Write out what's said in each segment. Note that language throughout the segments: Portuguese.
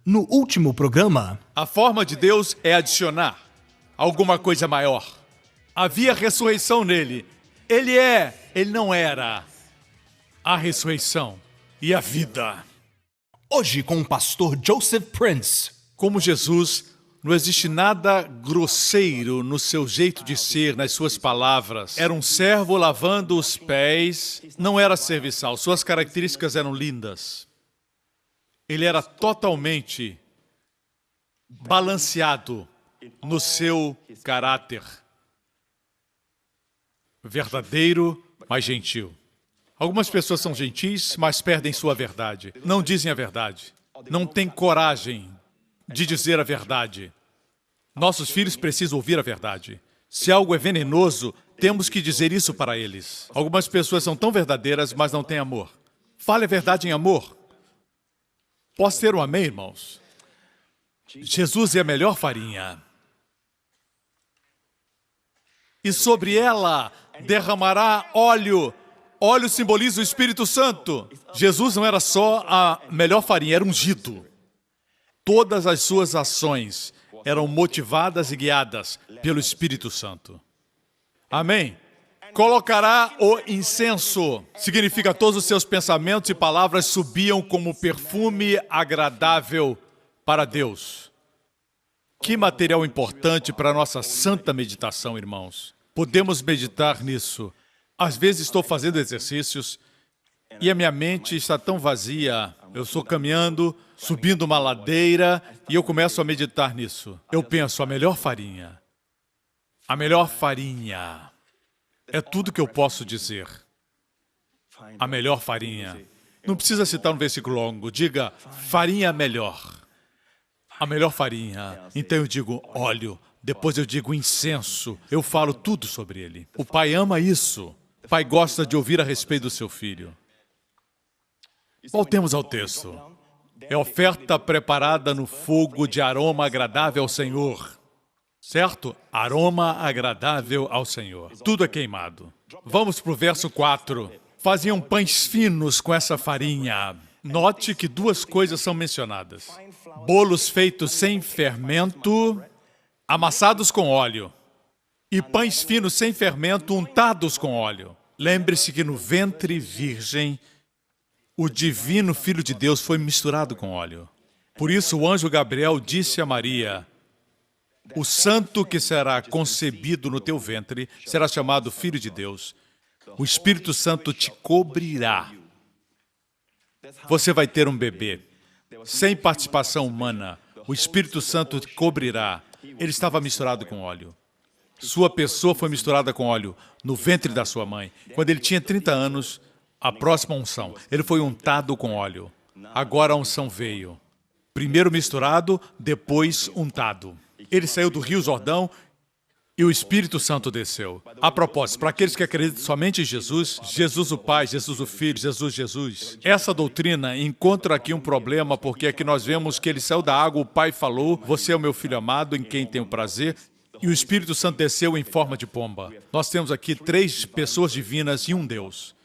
No último programa, a forma de Deus é adicionar alguma coisa maior. Havia ressurreição nele. Ele não era a ressurreição e a vida. Hoje com o pastor Joseph Prince. Como Jesus, não existe nada grosseiro no seu jeito de ser, nas suas palavras. Era um servo lavando os pés, não era serviçal. Suas características eram lindas. Ele era totalmente balanceado no seu caráter. Verdadeiro, mas gentil. Algumas pessoas são gentis, mas perdem sua verdade. Não dizem a verdade. Não têm coragem de dizer a verdade. Nossos filhos precisam ouvir a verdade. Se algo é venenoso, temos que dizer isso para eles. Algumas pessoas são tão verdadeiras, mas não têm amor. Fale a verdade em amor. Posso ter um amém, irmãos? Jesus é a melhor farinha. E sobre ela derramará óleo. Óleo simboliza o Espírito Santo. Jesus não era só a melhor farinha, era ungido. Todas as suas ações eram motivadas e guiadas pelo Espírito Santo. Amém? Colocará o incenso. Significa todos os seus pensamentos e palavras subiam como perfume agradável para Deus. Que material importante para a nossa santa meditação, irmãos. Podemos meditar nisso. Às vezes estou fazendo exercícios e a minha mente está tão vazia. Eu estou caminhando, subindo uma ladeira e eu começo a meditar nisso. Eu penso, a melhor farinha. A melhor farinha. É tudo que eu posso dizer. A melhor farinha. Não precisa citar um versículo longo. Diga, farinha melhor. A melhor farinha. Então eu digo óleo. Depois eu digo incenso. Eu falo tudo sobre ele. O pai ama isso. O pai gosta de ouvir a respeito do seu filho. Voltemos ao texto. É oferta preparada no fogo de aroma agradável ao Senhor. Certo? Aroma agradável ao Senhor. Tudo é queimado. Vamos para o verso 4. Faziam pães finos com essa farinha. Note que duas coisas são mencionadas. Bolos feitos sem fermento, amassados com óleo. E pães finos sem fermento, untados com óleo. Lembre-se que no ventre virgem, o divino Filho de Deus foi misturado com óleo. Por isso o anjo Gabriel disse a Maria: o santo que será concebido no teu ventre será chamado Filho de Deus. O Espírito Santo te cobrirá. Você vai ter um bebê. Sem participação humana, o Espírito Santo te cobrirá. Ele estava misturado com óleo. Sua pessoa foi misturada com óleo no ventre da sua mãe. Quando ele tinha 30 anos, a próxima unção. Ele foi untado com óleo. Agora a unção veio. Primeiro misturado, depois untado. Ele saiu do Rio Jordão e o Espírito Santo desceu. A propósito, para aqueles que acreditam somente em Jesus, Jesus o Pai, Jesus o Filho, Jesus. Essa doutrina encontra aqui um problema, porque aqui nós vemos que ele saiu da água, o Pai falou, você é o meu Filho amado, em quem tenho prazer, e o Espírito Santo desceu em forma de pomba. Nós temos aqui 3 pessoas divinas e um Deus.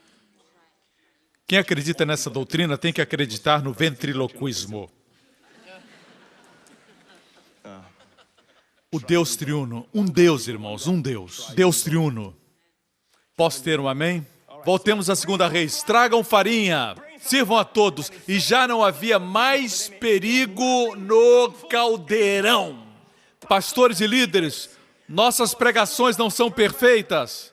Quem acredita nessa doutrina tem que acreditar no ventriloquismo. O Deus triuno. Um Deus, irmãos, um Deus. Deus triuno. Posso ter um amém? Voltemos à 2 Reis. Tragam farinha, sirvam a todos. E já não havia mais perigo no caldeirão. Pastores e líderes, nossas pregações não são perfeitas.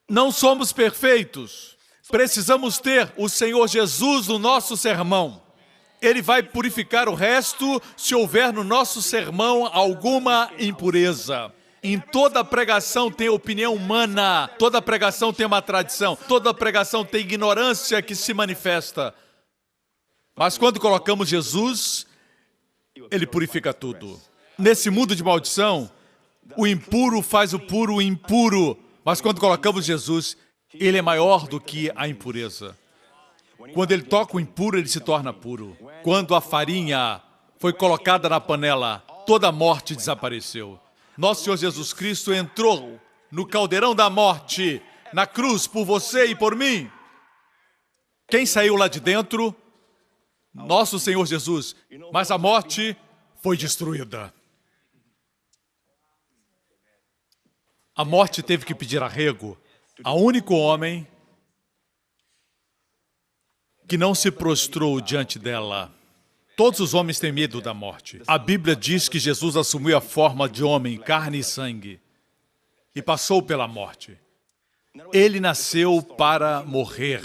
Não somos perfeitos. Precisamos ter o Senhor Jesus no nosso sermão. Ele vai purificar o resto se houver no nosso sermão alguma impureza. Em toda pregação tem opinião humana, toda pregação tem uma tradição, toda pregação tem ignorância que se manifesta. Mas quando colocamos Jesus, ele purifica tudo. Nesse mundo de maldição, o impuro faz o puro impuro. Mas quando colocamos Jesus, ele é maior do que a impureza. Quando ele toca o impuro, ele se torna puro. Quando a farinha foi colocada na panela, toda a morte desapareceu. Nosso Senhor Jesus Cristo entrou no caldeirão da morte, na cruz, por você e por mim. Quem saiu lá de dentro? nosso Senhor Jesus, mas a morte foi destruída. A morte teve que pedir arrego ao único homem que não se prostrou diante dela. Todos os homens têm medo da morte. A Bíblia diz que Jesus assumiu a forma de homem, carne e sangue, e passou pela morte. Ele nasceu para morrer.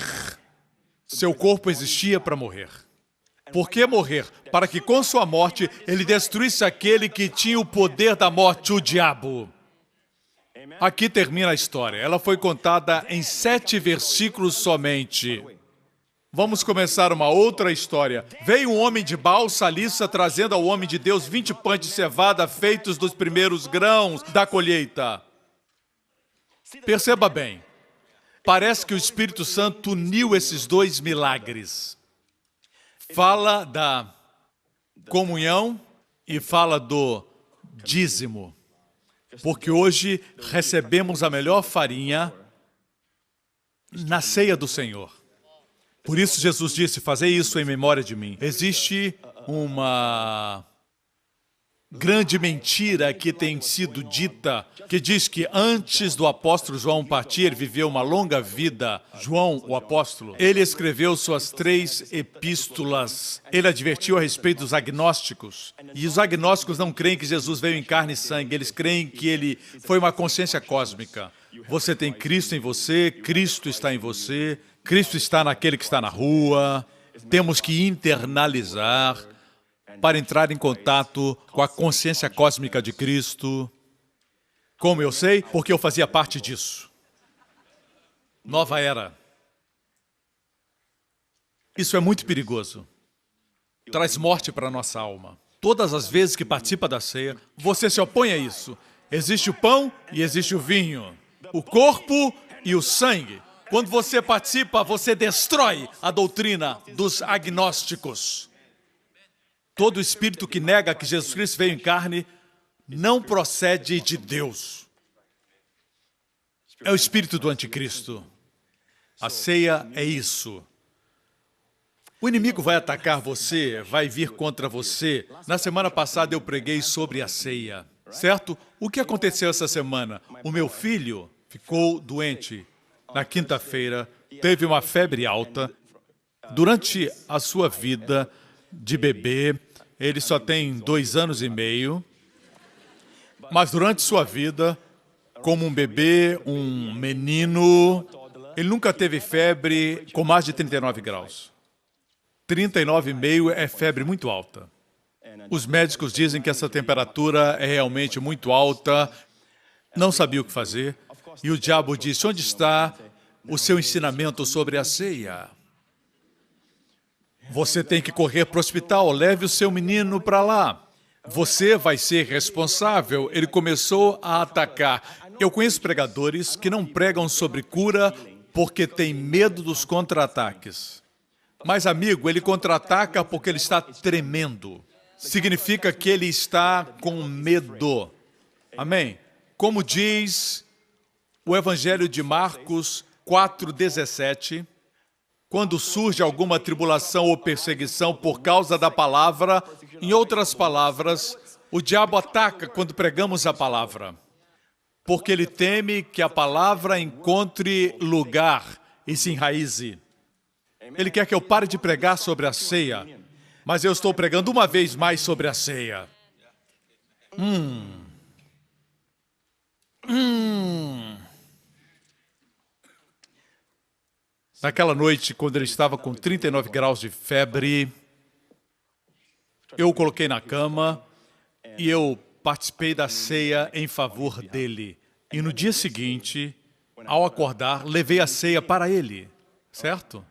Seu corpo existia para morrer. Por que morrer? Para que com sua morte ele destruísse aquele que tinha o poder da morte, o diabo. Aqui termina a história. Ela foi contada em 7 versículos somente. Vamos começar uma outra história. Veio um homem de Baal Salissa trazendo ao homem de Deus 20 pães de cevada feitos dos primeiros grãos da colheita. Perceba bem. Parece que o Espírito Santo uniu esses 2 milagres. Fala da comunhão e fala do dízimo. Porque hoje recebemos a melhor farinha na ceia do Senhor. Por isso Jesus disse, fazei isso em memória de mim. Existe uma grande mentira que tem sido dita, que diz que antes do apóstolo João partir, ele viveu uma longa vida. João, o apóstolo, ele escreveu suas 3 epístolas. Ele advertiu a respeito dos agnósticos. E os agnósticos não creem que Jesus veio em carne e sangue. Eles creem que ele foi uma consciência cósmica. Você tem Cristo em você, Cristo está em você, Cristo está naquele que está na rua. Temos que internalizar para entrar em contato com a consciência cósmica de Cristo. Como eu sei? Porque eu fazia parte disso. Nova era. Isso é muito perigoso. Traz morte para a nossa alma. Todas as vezes que participa da ceia, você se opõe a isso. Existe o pão e existe o vinho. O corpo e o sangue. Quando você participa, você destrói a doutrina dos agnósticos. Todo espírito que nega que Jesus Cristo veio em carne não procede de Deus. É o espírito do anticristo. A ceia é isso. O inimigo vai atacar você, vai vir contra você. Na semana passada eu preguei sobre a ceia, certo? O que aconteceu essa semana? O meu filho ficou doente. Na quinta-feira, teve uma febre alta. Durante a sua vida de bebê, ele só tem 2 anos e meio, mas durante sua vida, como um bebê, um menino, ele nunca teve febre com mais de 39 graus. 39,5 é febre muito alta. Os médicos dizem que essa temperatura é realmente muito alta, não sabia o que fazer, e o diabo disse, onde está o seu ensinamento sobre a ceia? Você tem que correr para o hospital, leve o seu menino para lá. Você vai ser responsável. Ele começou a atacar. Eu conheço pregadores que não pregam sobre cura porque têm medo dos contra-ataques. Mas, amigo, ele contra-ataca porque ele está tremendo. Significa que ele está com medo. Amém? Como diz o Evangelho de Marcos 4,17, quando surge alguma tribulação ou perseguição por causa da palavra, em outras palavras, o diabo ataca quando pregamos a palavra, porque ele teme que a palavra encontre lugar e se enraize. Ele quer que eu pare de pregar sobre a ceia, mas eu estou pregando uma vez mais sobre a ceia. Naquela noite, quando ele estava com 39 graus de febre, eu o coloquei na cama e eu participei da ceia em favor dele. E no dia seguinte, ao acordar, levei a ceia para ele, certo?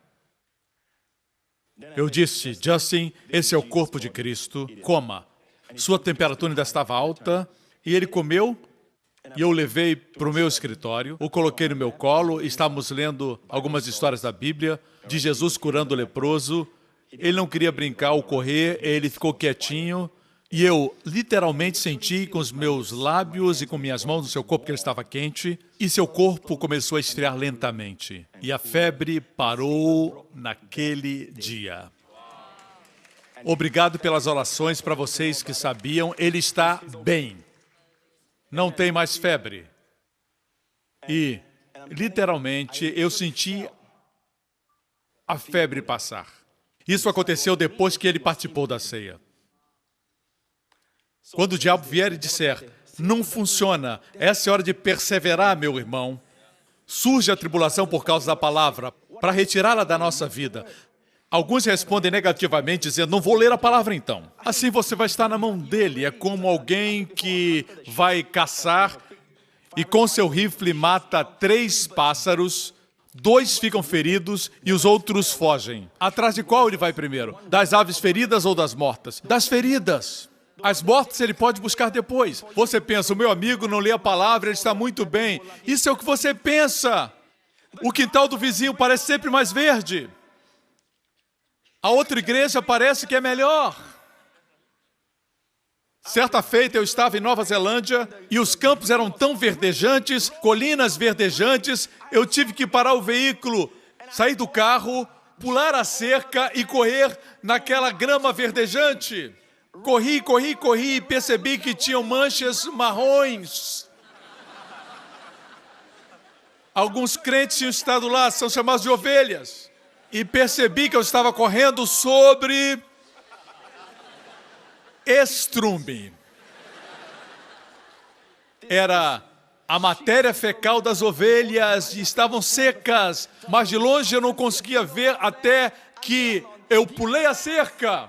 Eu disse, Justin, esse é o corpo de Cristo, coma. Sua temperatura ainda estava alta e ele comeu. E eu o levei para o meu escritório, o coloquei no meu colo, estávamos lendo algumas histórias da Bíblia, de Jesus curando o leproso. Ele não queria brincar ou correr, ele ficou quietinho, e eu literalmente senti com os meus lábios e com minhas mãos no seu corpo que ele estava quente, e seu corpo começou a esfriar lentamente. E a febre parou naquele dia. Obrigado pelas orações para vocês que sabiam. Ele está bem. Não tem mais febre. E, literalmente, eu senti a febre passar. Isso aconteceu depois que ele participou da ceia. Quando o diabo vier e disser, não funciona, essa é hora de perseverar, meu irmão. Surge a tribulação por causa da palavra, para retirá-la da nossa vida. Alguns respondem negativamente, dizendo, não vou ler a palavra então. Assim você vai estar na mão dele. É como alguém que vai caçar e com seu rifle mata 3 pássaros, 2 ficam feridos e os outros fogem. Atrás de qual ele vai primeiro? Das aves feridas ou das mortas? Das feridas. As mortas ele pode buscar depois. Você pensa, o meu amigo não lê a palavra, ele está muito bem. Isso é o que você pensa. O quintal do vizinho parece sempre mais verde. A outra igreja parece que é melhor. Certa feita eu estava em Nova Zelândia e os campos eram tão verdejantes, colinas verdejantes, eu tive que parar o veículo, sair do carro, pular a cerca e correr naquela grama verdejante. Corri e percebi que tinham manchas marrons. Alguns crentes tinham estado lá, são chamados de ovelhas. E percebi que eu estava correndo sobre estrume. Era a matéria fecal das ovelhas e estavam secas, mas de longe eu não conseguia ver até que eu pulei a cerca.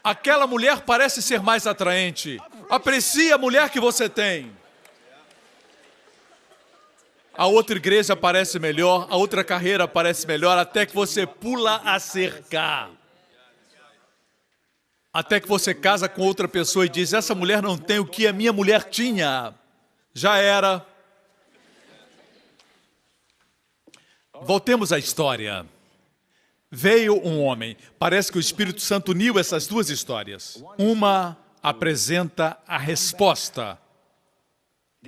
Aquela mulher parece ser mais atraente. Aprecie a mulher que você tem. A outra igreja parece melhor, a outra carreira parece melhor, até que você pula a cerca. Até que você casa com outra pessoa e diz, essa mulher não tem o que a minha mulher tinha. Já era. Voltemos à história. Veio um homem. Parece que o Espírito Santo uniu essas 2 histórias. Uma apresenta a resposta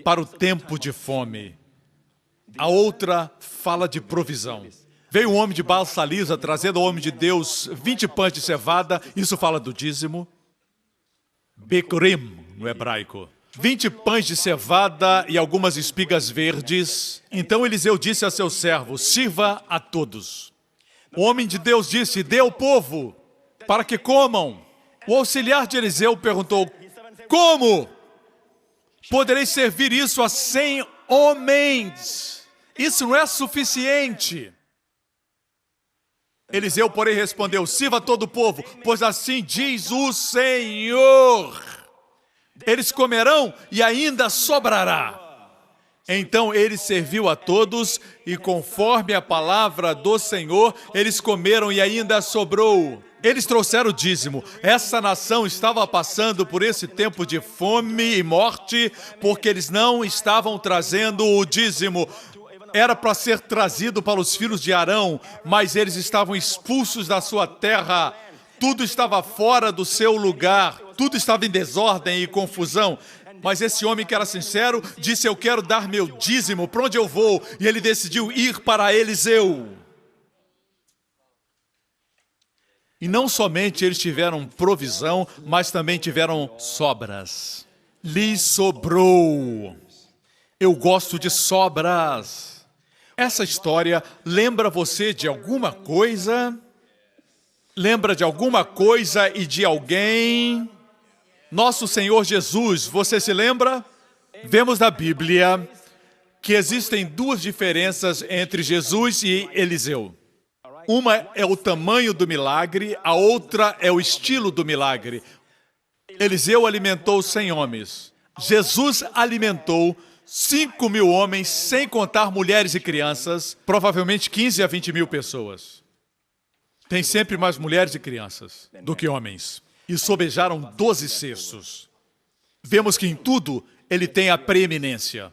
para o tempo de fome. A outra fala de provisão. Veio um homem de Baal Salisa trazendo ao homem de Deus 20 pães de cevada. Isso fala do dízimo. Bikurim, no hebraico. 20 pães de cevada e algumas espigas verdes. Então Eliseu disse a seu servo, sirva a todos. O homem de Deus disse, dê ao povo, para que comam. O auxiliar de Eliseu perguntou, como poderei servir isso a 100 homens? Isso não é suficiente. Eliseu, porém, respondeu, sirva todo o povo, pois assim diz o Senhor. Eles comerão e ainda sobrará. Então ele serviu a todos e conforme a palavra do Senhor, eles comeram e ainda sobrou. Eles trouxeram o dízimo. Essa nação estava passando por esse tempo de fome e morte, porque eles não estavam trazendo o dízimo. Era para ser trazido para os filhos de Arão, mas eles estavam expulsos da sua terra. Tudo estava fora do seu lugar. Tudo estava em desordem e confusão. Mas esse homem que era sincero disse, eu quero dar meu dízimo, para onde eu vou? E ele decidiu ir para Eliseu. E não somente eles tiveram provisão, mas também tiveram sobras. Lhes sobrou. Eu gosto de sobras. Essa história lembra você de alguma coisa? Lembra de alguma coisa e de alguém? Nosso Senhor Jesus, você se lembra? Vemos na Bíblia que existem 2 diferenças entre Jesus e Eliseu. Uma é o tamanho do milagre, a outra é o estilo do milagre. Eliseu alimentou 100 homens. Jesus alimentou 5.000 homens, sem contar mulheres e crianças, provavelmente 15 a 20 mil pessoas. Tem sempre mais mulheres e crianças do que homens. E sobejaram 12 cestos. Vemos que em tudo ele tem a preeminência.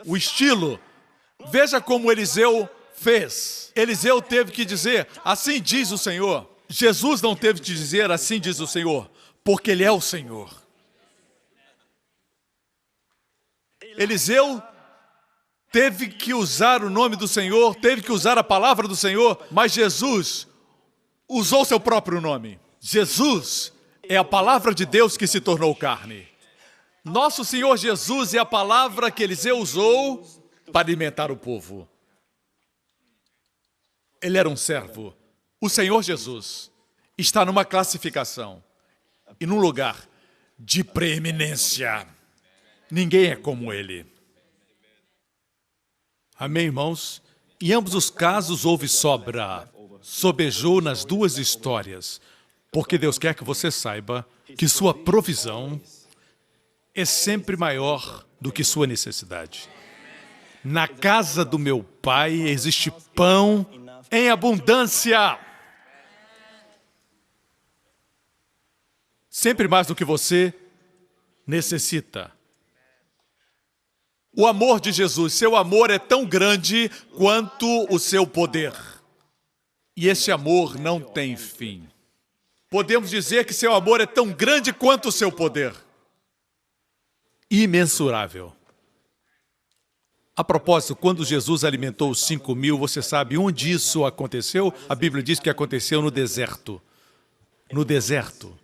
O estilo, veja como Eliseu fez. Eliseu teve que dizer, assim diz o Senhor. Jesus não teve que dizer, assim diz o Senhor, porque ele é o Senhor. Eliseu teve que usar o nome do Senhor, teve que usar a palavra do Senhor, mas Jesus usou seu próprio nome. Jesus é a palavra de Deus que se tornou carne. Nosso Senhor Jesus é a palavra que Eliseu usou para alimentar o povo. Ele era um servo. O Senhor Jesus está numa classificação e num lugar de preeminência. Ninguém é como ele. Amém, irmãos? Em ambos os casos houve sobra. Sobejou nas duas histórias. Porque Deus quer que você saiba que sua provisão é sempre maior do que sua necessidade. Na casa do meu Pai existe pão em abundância. Sempre mais do que você necessita. O amor de Jesus, seu amor é tão grande quanto o seu poder. E esse amor não tem fim. Podemos dizer que seu amor é tão grande quanto o seu poder. Imensurável. A propósito, quando Jesus alimentou os 5.000, você sabe onde isso aconteceu? A Bíblia diz que aconteceu no deserto. No deserto.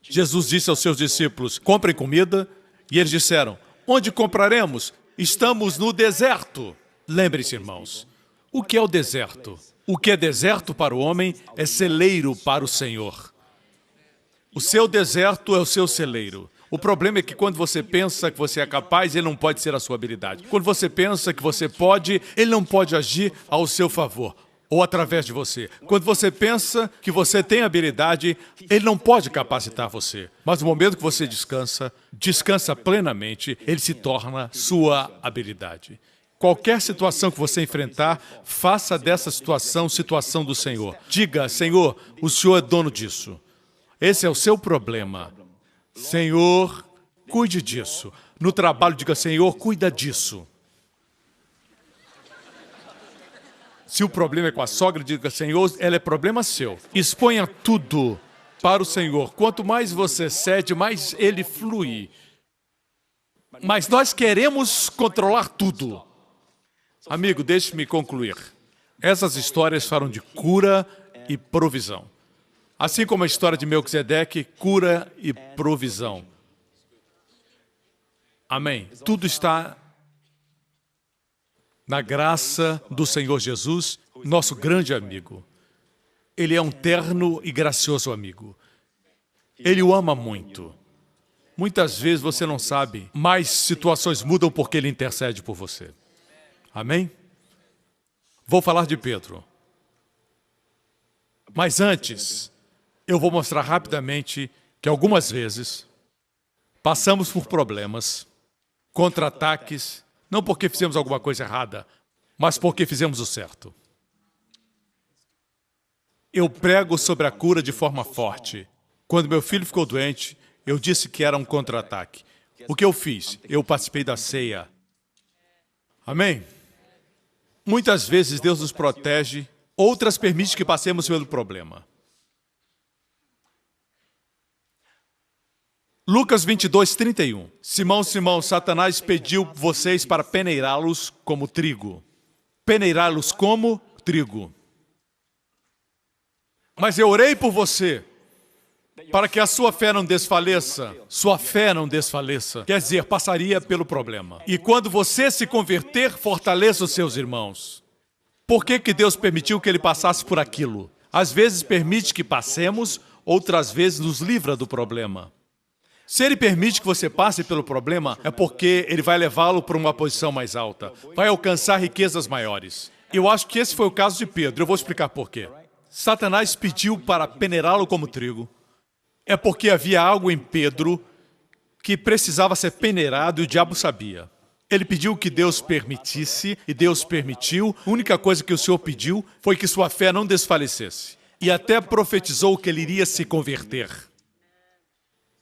Jesus disse aos seus discípulos, comprem comida, e eles disseram, onde compraremos? Estamos no deserto. Lembre-se, irmãos, o que é o deserto? O que é deserto para o homem é celeiro para o Senhor. O seu deserto é o seu celeiro. O problema é que quando você pensa que você é capaz, ele não pode ser a sua habilidade. Quando você pensa que você pode, ele não pode agir ao seu favor ou através de você. Quando você pensa que você tem habilidade, ele não pode capacitar você. Mas no momento que você descansa plenamente, ele se torna sua habilidade. Qualquer situação que você enfrentar, faça dessa situação do Senhor. Diga, Senhor, o Senhor é dono disso. Esse é o seu problema. Senhor, cuide disso. No trabalho, diga, Senhor, cuida disso. Se o problema é com a sogra, diga, Senhor, ela é problema seu. Exponha tudo para o Senhor. Quanto mais você cede, mais ele flui. Mas nós queremos controlar tudo. Amigo, deixe-me concluir. Essas histórias falam de cura e provisão. Assim como a história de Melquisedeque, cura e provisão. Amém. Tudo está na graça do Senhor Jesus, nosso grande amigo. Ele é um terno e gracioso amigo. Ele o ama muito. Muitas vezes você não sabe, mas situações mudam porque ele intercede por você. Amém? Vou falar de Pedro. Mas antes, eu vou mostrar rapidamente que algumas vezes passamos por problemas, contra-ataques, não porque fizemos alguma coisa errada, mas porque fizemos o certo. Eu prego sobre a cura de forma forte. Quando meu filho ficou doente, eu disse que era um contra-ataque. O que eu fiz? Eu participei da ceia. Amém? Muitas vezes Deus nos protege, outras permite que passemos pelo problema. Lucas 22, 31. Simão, Simão, Satanás pediu vocês para peneirá-los como trigo. Peneirá-los como trigo. Mas eu orei por você, para que a sua fé não desfaleça. Sua fé não desfaleça. Quer dizer, passaria pelo problema. E quando você se converter, fortaleça os seus irmãos. Por que Deus permitiu que ele passasse por aquilo? Às vezes permite que passemos, outras vezes nos livra do problema. Se ele permite que você passe pelo problema, é porque ele vai levá-lo para uma posição mais alta. Vai alcançar riquezas maiores. Eu acho que esse foi o caso de Pedro. Eu vou explicar por quê. Satanás pediu para peneirá-lo como trigo. É porque havia algo em Pedro que precisava ser peneirado e o diabo sabia. Ele pediu que Deus permitisse e Deus permitiu. A única coisa que o Senhor pediu foi que sua fé não desfalecesse. E até profetizou que ele iria se converter.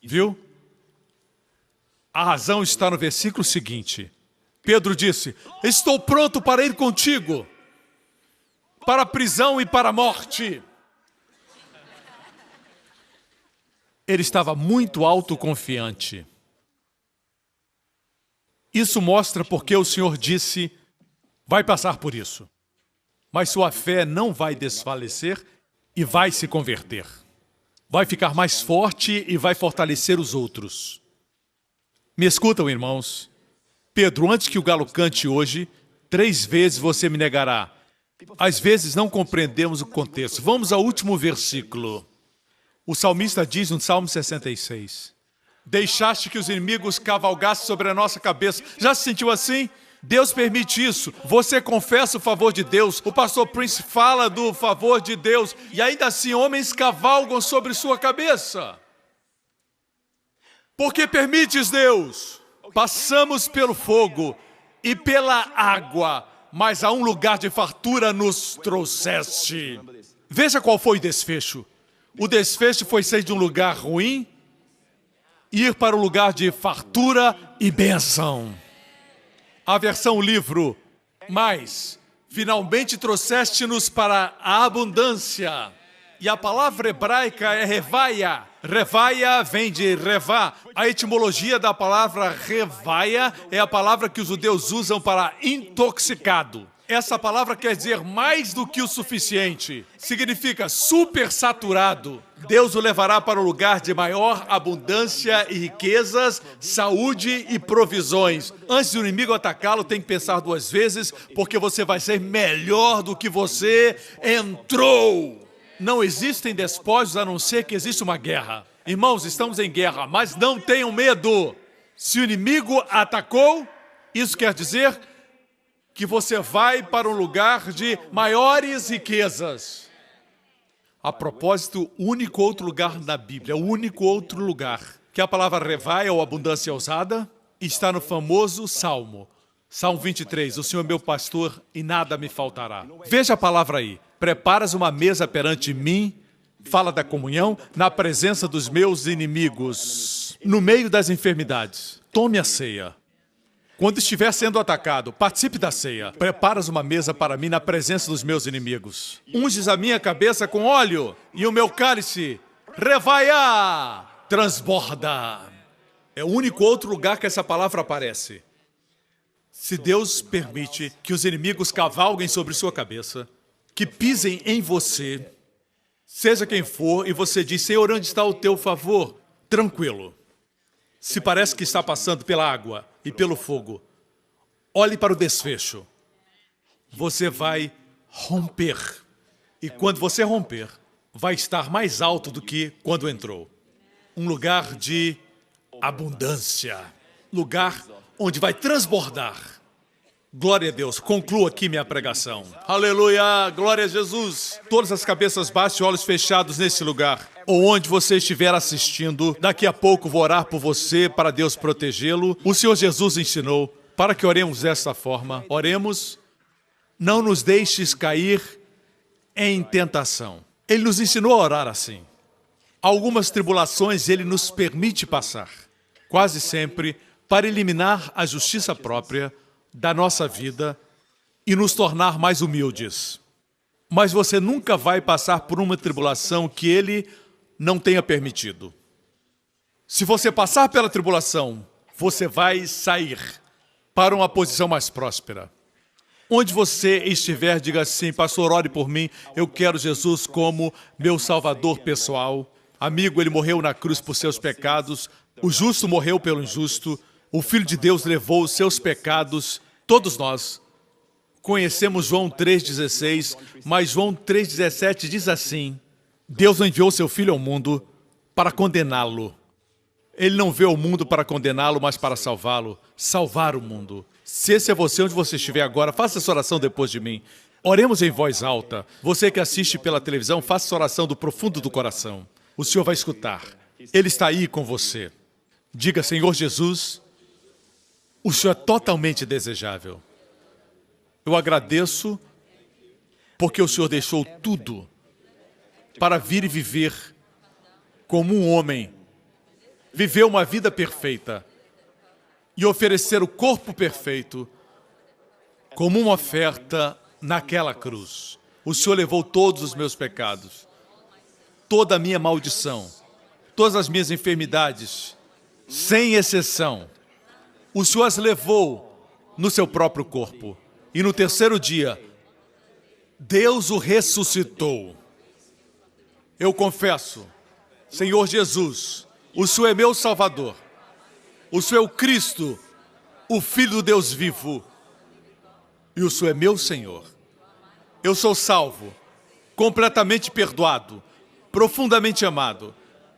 Viu? A razão está no versículo seguinte. Pedro disse, estou pronto para ir contigo, para a prisão e para a morte. Ele estava muito autoconfiante. Isso mostra porque o Senhor disse, vai passar por isso. Mas sua fé não vai desfalecer e vai se converter. vai ficar mais forte e vai fortalecer os outros. Me escutam, irmãos. Pedro, antes que o galo cante hoje, 3 vezes você me negará. Às vezes não compreendemos o contexto. Vamos ao último versículo. O salmista diz no Salmo 66, deixaste que os inimigos cavalgassem sobre a nossa cabeça. Já se sentiu assim? Deus permite isso. Você confessa o favor de Deus. O pastor Prince fala do favor de Deus. E ainda assim, homens cavalgam sobre sua cabeça. Por que permites, Deus? Passamos pelo fogo e pela água, mas a um lugar de fartura nos trouxeste. Veja qual foi o desfecho. O desfecho foi sair de um lugar ruim e ir para um lugar de fartura e bênção. A versão livro, mas finalmente trouxeste-nos para a abundância. E a palavra hebraica é revaia. Revaia vem de revá. A etimologia da palavra revaia é a palavra que os judeus usam para intoxicado. Essa palavra quer dizer mais do que o suficiente. Significa supersaturado. Deus o levará para um lugar de maior abundância e riquezas, saúde e provisões. Antes do inimigo atacá-lo, tem que pensar 2 vezes, porque você vai ser melhor do que você entrou. Não existem despojos a não ser que exista uma guerra. Irmãos, estamos em guerra, mas não tenham medo. Se o inimigo atacou, isso quer dizer que você vai para um lugar de maiores riquezas. A propósito, o único outro lugar na Bíblia, o único outro lugar que a palavra revaia ou abundância é usada, está no famoso Salmo. Salmo 23, o Senhor é meu pastor e nada me faltará. Veja a palavra aí. Preparas uma mesa perante mim, fala da comunhão, na presença dos meus inimigos, no meio das enfermidades. Tome a ceia. Quando estiver sendo atacado, participe da ceia. Preparas uma mesa para mim na presença dos meus inimigos. Unges a minha cabeça com óleo e o meu cálice, revaia, transborda. É o único outro lugar que essa palavra aparece. Se Deus permite que os inimigos cavalguem sobre sua cabeça, que pisem em você, seja quem for, e você diz, Senhor, onde está o teu favor? Tranquilo. Se parece que está passando pela água e pelo fogo, olhe para o desfecho. Você vai romper. E quando você romper, vai estar mais alto do que quando entrou. Um lugar de abundância. Lugar onde vai transbordar. Glória a Deus. Concluo aqui minha pregação. Aleluia. Glória a Jesus. Todas as cabeças baixas e olhos fechados nesse lugar. Ou onde você estiver assistindo, daqui a pouco vou orar por você para Deus protegê-lo. O Senhor Jesus ensinou para que oremos desta forma. Oremos, não nos deixes cair em tentação. Ele nos ensinou a orar assim. Algumas tribulações Ele nos permite passar, quase sempre para eliminar a justiça própria da nossa vida e nos tornar mais humildes. Mas você nunca vai passar por uma tribulação que Ele não tenha permitido. Se você passar pela tribulação, você vai sair para uma posição mais próspera. Onde você estiver, diga assim, pastor, ore por mim, eu quero Jesus como meu salvador pessoal. Amigo, Ele morreu na cruz por seus pecados, o justo morreu pelo injusto, o Filho de Deus levou os seus pecados. Todos nós conhecemos João 3,16, mas João 3,17 diz assim, Deus não enviou seu Filho ao mundo para condená-lo. Ele não veio ao mundo para condená-lo, mas para salvá-lo, salvar o mundo. Se esse é você, onde você estiver agora, faça essa oração depois de mim. Oremos em voz alta. Você que assiste pela televisão, faça essa oração do profundo do coração. O Senhor vai escutar. Ele está aí com você. Diga, Senhor Jesus, o Senhor é totalmente desejável. Eu agradeço porque o Senhor deixou tudo para vir e viver como um homem, viver uma vida perfeita e oferecer o corpo perfeito como uma oferta naquela cruz. O Senhor levou todos os meus pecados, toda a minha maldição, todas as minhas enfermidades, sem exceção. O Senhor as levou no seu próprio corpo. E no terceiro dia, Deus o ressuscitou. Eu confesso Senhor Jesus, o Senhor é meu Salvador. O Senhor é o Cristo, o Filho do Deus vivo. E o Senhor é meu Senhor. Eu sou salvo, completamente perdoado, profundamente amado,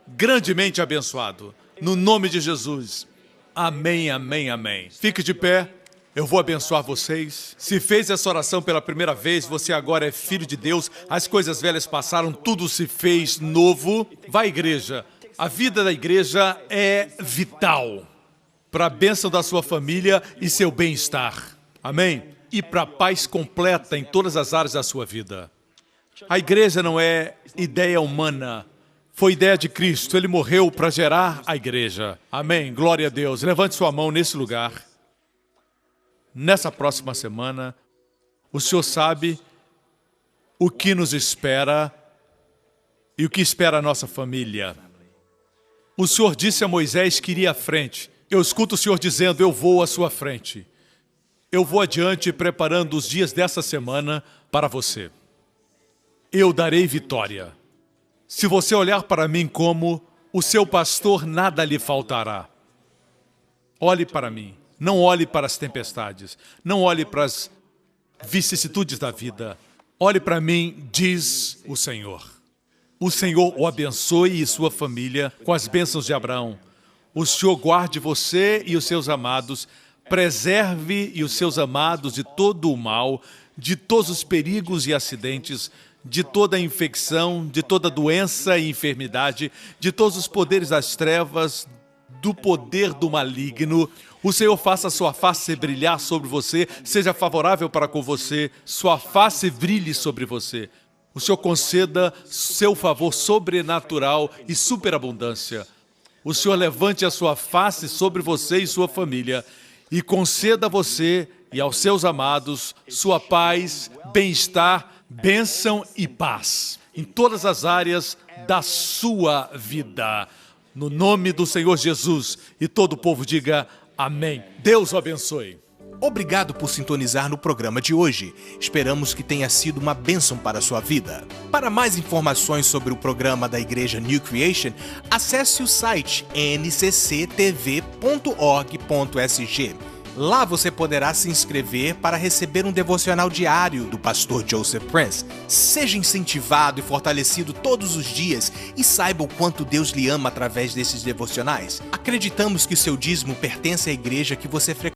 grandemente abençoado. No nome de Jesus. Amém, amém, amém. Fique de pé. Eu vou abençoar vocês. Se fez essa oração pela primeira vez, você agora é filho de Deus. As coisas velhas passaram, tudo se fez novo. Vá à igreja. A vida da igreja é vital para a bênção da sua família e seu bem-estar. Amém? E para a paz completa em todas as áreas da sua vida. A igreja não é ideia humana. Foi ideia de Cristo. Ele morreu para gerar a igreja. Amém? Glória a Deus. Levante sua mão nesse lugar. Nessa próxima semana, o Senhor sabe o que nos espera e o que espera a nossa família. O Senhor disse a Moisés que iria à frente. Eu escuto o Senhor dizendo, eu vou à sua frente. Eu vou adiante preparando os dias dessa semana para você. Eu darei vitória. Se você olhar para mim como o seu pastor, nada lhe faltará. Olhe para mim. Não olhe para as tempestades. Não olhe para as vicissitudes da vida. Olhe para mim, diz o Senhor. O Senhor o abençoe e sua família com as bênçãos de Abraão. O Senhor guarde você e os seus amados, preserve e os seus amados de todo o mal, de todos os perigos e acidentes, de toda infecção, de toda doença e enfermidade, de todos os poderes das trevas, do poder do maligno. O Senhor faça sua face brilhar sobre você, seja favorável para com você, sua face brilhe sobre você. O Senhor conceda seu favor sobrenatural e superabundância. O Senhor levante a sua face sobre você e sua família e conceda a você e aos seus amados sua paz, bem-estar, bênção e paz em todas as áreas da sua vida. No nome do Senhor Jesus. E todo o povo diga amém. Deus o abençoe. Obrigado por sintonizar no programa de hoje. Esperamos que tenha sido uma bênção para a sua vida. Para mais informações sobre o programa da Igreja New Creation, acesse o site ncctv.org.sg. Lá você poderá se inscrever para receber um devocional diário do pastor Joseph Prince. Seja incentivado e fortalecido todos os dias e saiba o quanto Deus lhe ama através desses devocionais. Acreditamos que seu dízimo pertence à igreja que você frequenta.